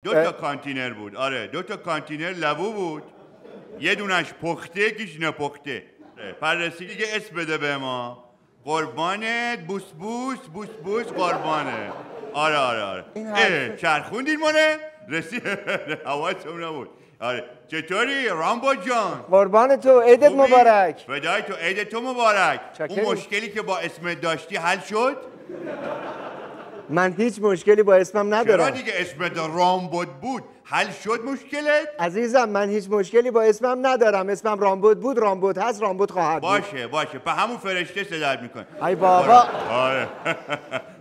دو تا کانتینر بود. آره 2 تا کانتینر لبو بود، یه دونش پخته یکیش نپخته. پررسی دیگه اسم بده به ما. قربانت بوس بوس بوس بوس قربانه. آره چرخوندین مونه رسید حواسم نبود. آره چطوری رامبو جان؟ قربان تو، عیدت مبارک. فدای تو، عیدت تو مبارک. اون مشکلی که با اسمت داشتی حل شد؟ من هیچ مشکلی با اسمم ندارم. چرا دیگه اسمت رامبد بود؟ حل شد مشکلت؟ عزیزم من هیچ مشکلی با اسمم ندارم. اسمم رامبد بود، رامبد هست، رامبد خواهد بود. باشه په همون فرشته صدات میکنه. ای بابا. آره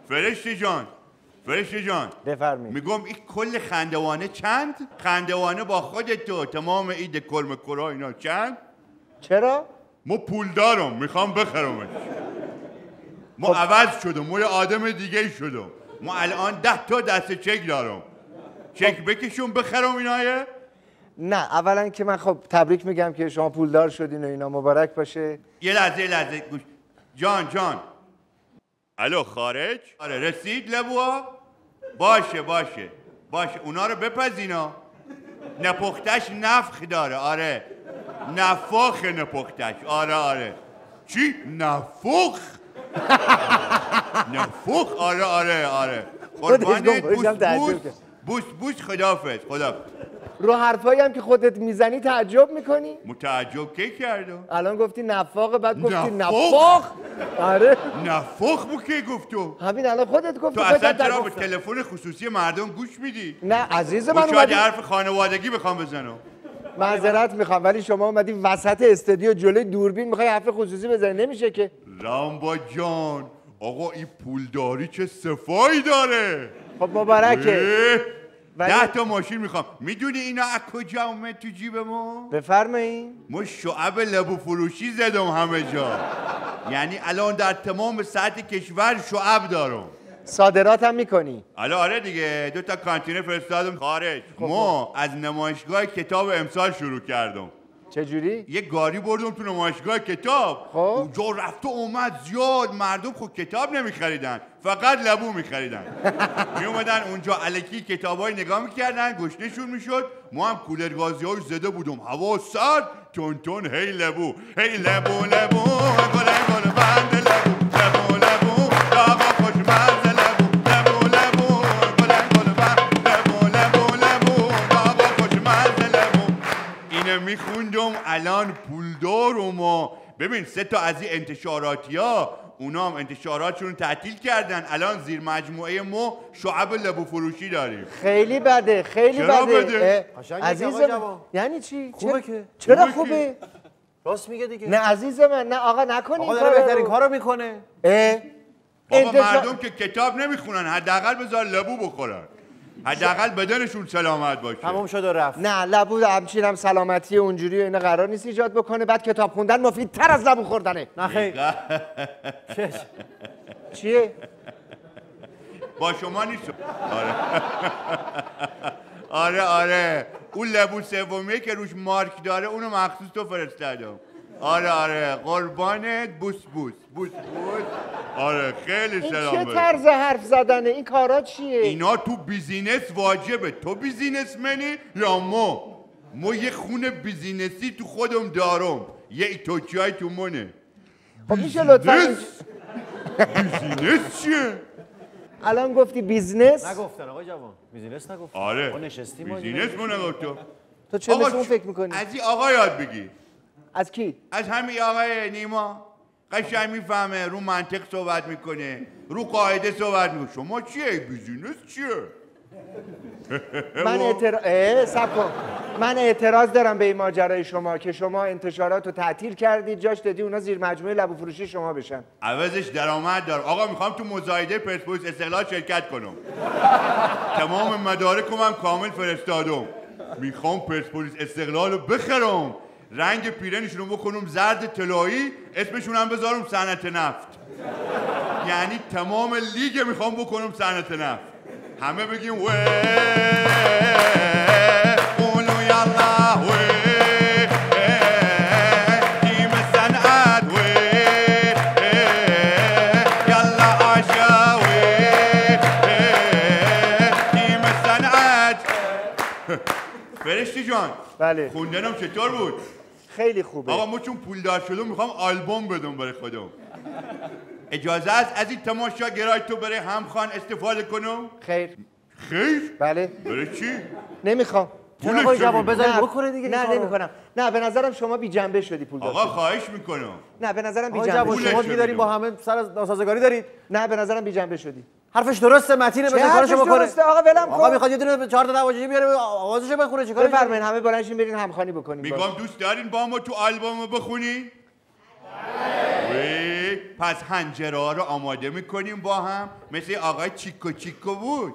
فرشته جان بفرمایید. میگم این کل خندوانه چند؟ خندوانه با خودت تو تمام عید کلم کرا اینا چند؟ چرا؟ ما پول دارم میخوام بخرمش. ما عوض شدم، ما یه آدم دیگه شدم. ما الان 10 تا دست چک دارم. چک بکشون بخرم اینایه؟ نه اولا که من خب تبریک میگم که شما پولدار شدین و اینا، مبارک باشه. یه لحظه گوش. جان الو خارج؟ آره رسید لبوها؟ باشه اونا رو بپزینا. نپختش نفخ داره. آره نفاخ نپختش. آره چی؟ نفخ؟ نفخ؟ آره قربانت بوس خدافظ. رو حرفایی هم که خودت میزنی تعجب میکنی؟ متعجب کی کردم؟ الان گفتی نفاق، بعد گفتی نفاق. آره نفاق بو کی گفتو؟ همین الان خودت گفتی. تو اصلا چرا به تلفن خصوصی مردم گوش میدی؟ نه عزیز من شاید حرف خانوادگی بخوام بزنم. معذرت میخوام ولی شما اومدی وسط استودیو جلوی دوربین میخوای حرف خصوصی بزنی، نمیشه که. رامبا جان آقا این پولداری چه صفایی داره. خب مبارکه. 10 تا ماشین میخوام. میدونی اینا از کجا اومد تو جیب ما؟ بفرمایید. ما شعب لبو فروشی زدم همه جا. یعنی الان در تمام سطح کشور شعب دارم. صادرات هم میکنی؟ آره دیگه 2 تا کانتینر فرستادم خارج. ما از نمایشگاه کتاب امسال شروع کردم. چجوری؟ یه گاری بردم تو نمایشگاه کتاب. خب اونجا رفت و اومد زیاد. مردم خب کتاب نمیخریدن، فقط لبو میخریدن. میومدن اونجا الکی کتابای نگاه میکردن، گشنشون میشد. ما هم کولرگازی‌هاش زده بودم، هوا سرد، تون هی لبو گل بند لبو آقا خوشمزه لبو گل بند لبو آقا خوشمزه لبو. اینه میخوندم. الان پولدارم و ببین 3 تا از این انتشاراتیا اونا هم انتشاراتشون تعطیل کردن. الان زیر مجموعه ما شعب لبو فروشی داریم. خیلی بده. چرا بده؟ عزیزم یعنی چی؟ خوبه که. چرا خوبه؟ راست میگه دیگه. نه عزیز من، نه آقا نکنی. آقا داره بهترین کارو میکنه. بابا مردم که کتاب نمیخونن، حداقل بذار لبو بخورن، حداقل بدنشون سلامت باشه. تمام شد و رفت. نه لبو همچین هم سلامتی اونجوری اینا قرار نیست ایجاد بکنه. بعد کتاب خوندن مفیدتر از لبو خوردنه. نه خیر. چیه؟ با شما نیست. آره اون لبو سومیه که روش مارک داره اونو مخصوص تو فرستادم. آره قربانت بوس. آره خیلی سلام. این چه طرز حرف زدنه؟ این کارا چیه؟ اینا تو بیزینس واجبه. تو بیزینسمنی یا ما یه خونه بیزینسی تو خودم دارم. یه ایتوچیای تو مونه. خب میشه لطفا بیزینس چیه؟ الان گفتی بیزنس؟ نگفتن آقا جوان. بیزینس نگفتن. آره ما نشستیم. بیزینس ما نگفتم. تو چه مثل اون فکر میکنی؟ از این آقا یاد بگی. از کی؟ از همین آقای نیما. قشنگ میفهمه، رو منطق صحبت میکنه، رو قاعده صحبت میکنه. شما چیه؟ بیزینس چیه؟ من اعتراض دارم به این ماجرای شما که شما انتشارات رو تعطیل کردید، جاش دادی اونا زیر مجموعه لبو فروشی شما بشن. عوضش درآمد دارم. آقا میخوام تو مزایده پرسپولیس استقلال شرکت کنم. تمام مدارکم هم کامل فرستادم. میخوام پرسپولیس استقلال رو بخرم، رنگ پیرنشون رو بکنم زرد طلایی، اسمشون هم بذارم صنعت نفت. یعنی تمام لیگ میخوام بکنم صنعت نفت. همه بگیم وی قولو یالله وی تیم صنعت وی یالله آشا وی تیم صنعت فرشته جان بله خوندنم چطور بود؟ خیلی خوبه. آقا ما چون پول دار شدم میخوام آلبوم بدم برای خودم. اجازه است از این تماشاگرای تو برای همخوان استفاده کنم؟ خیر. خیر؟ بله. برای چی؟ نمیخوام. چرا آقای جوان بذارید بکنه دیگه. نه نمیکنم. نه به نظرم شما بی جنبه شدی پول دار. آقا خواهش میکنم. نه به نظرم بی آقای جنبه جوان شدی. شما دیگه دارین با همه سر از ناسازگاری دارید. نه به نظرم بی جنبه شدی. حرفش درسته متینه بذار کارشو بکنه. درسته آقا ولم کن. آقا میخواد یه دونه 4 تا دواجی بیاره آوازشو بخونه چیکار بفرمایید همه بلندشین برین همخوانی بکنیم. میگم دوست دارین با ما تو آلبوم بخونی؟ وی پس هنجره ها رو آماده میکنیم با هم مثل آقای چیکو چیکو بود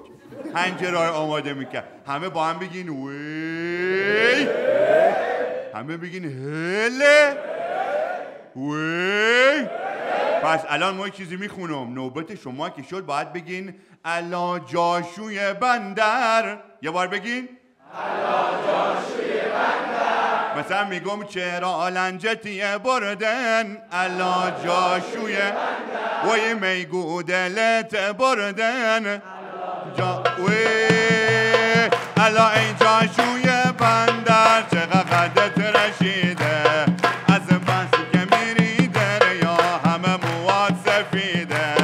هنجره ها رو آماده میکرد همه با هم بگین وی همه بگین هله وی پس الان ما چیزی میخونم نوبت شما که شد باید بگین الا جاشوی بندر یه بار بگین الا جاشوی بندر مثلا میگم چرا لنجتی بردن الا جاشوی وی میگو دلت بردن وی الا ای جاشوی بندر چقدر قدت رشیده از بس که میری دریا همه مواد سفیده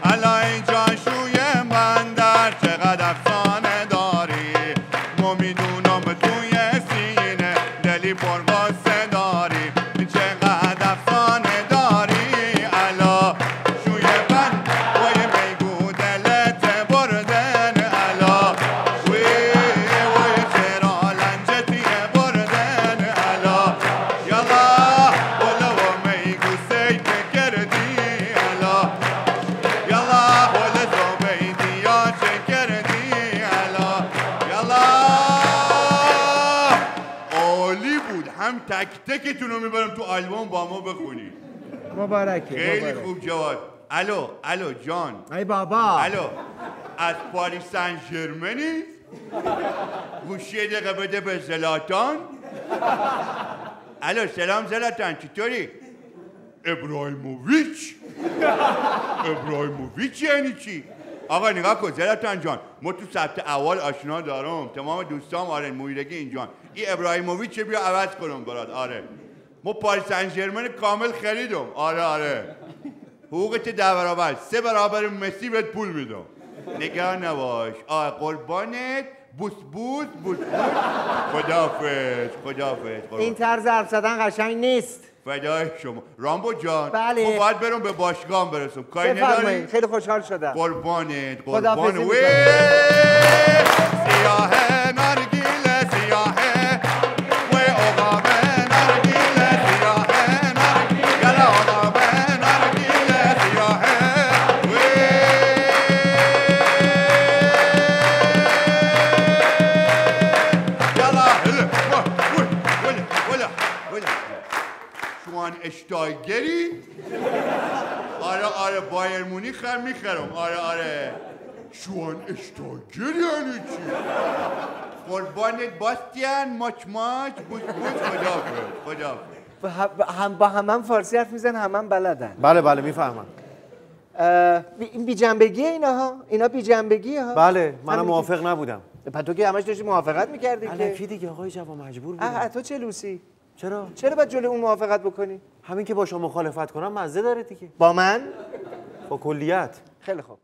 الا ای جاشوی بندر چقدر افسانه داری ما میدونم توی سینه دلی پر غصه داری چقدر افسانه داری الا شوی بند وی میگو دلت بردن الا وی چرا لنجتی بردن الا یالا ولا و میگو سیت کردی الا یالا ولا زوبیدی یا چه کردی الا یالا عالی بود هم تک تکتون رو میبرم تو آلبوم با ما بخونی مبارکه. خیلی خوب جواد الو جان ای بابا. الو از پاریس سن ژرمنی گوشی یه دقیقه بده به زلاتان الو سلام زلاتان چطوری؟ ابراهیموویچ یعنی چی؟ آقا نگاه کن زلاتان جان ما تو ثبت اول آشنا دارم تمام دوستام آره مویرگی اینجان این ابراهیموویچ بیا عوض کنم برات آره ما پاریس سن ژرمن کامل خریدم آره حقوقت 10 برابر 3 برابر مسی بهت پول میدم نگران نباش قربانت بوس خداحافظ این طرز حرف زدن قشنگ نیست. فدای شما رامبو جان بله. خب باید برم به باشگاه برسم کاری بفرمایید نداری؟ خیلی خوشحال شدم. قربانت خداحافظی وی سیاه نرگیله سیاه وی اقام نرگیله سیاه گل اقام نرگیله سیاه وی یلا هله ولا شوان اشتایگری آره بایر مونیخ هم میخرم آره شوان اشتایگر یعنی چی؟ قربانت باستیان ماچ بوش خداحافظ با هم فارسی حرف میزن هم بلدن. بله میفهمم. این بی جنبگی اینا بی جنبگی ها. بله منم موافق نبودم. پس تو که همش داشتی موافقت می‌کردی که. الکی دیگه آقای جوان مجبور بودم. تو چه لوسی؟ چرا باید جلوی اون موافقت بکنی؟ همین که با شما مخالفت کنم مزه داره دیگه. با من؟ با کلیت. خیلی خوب.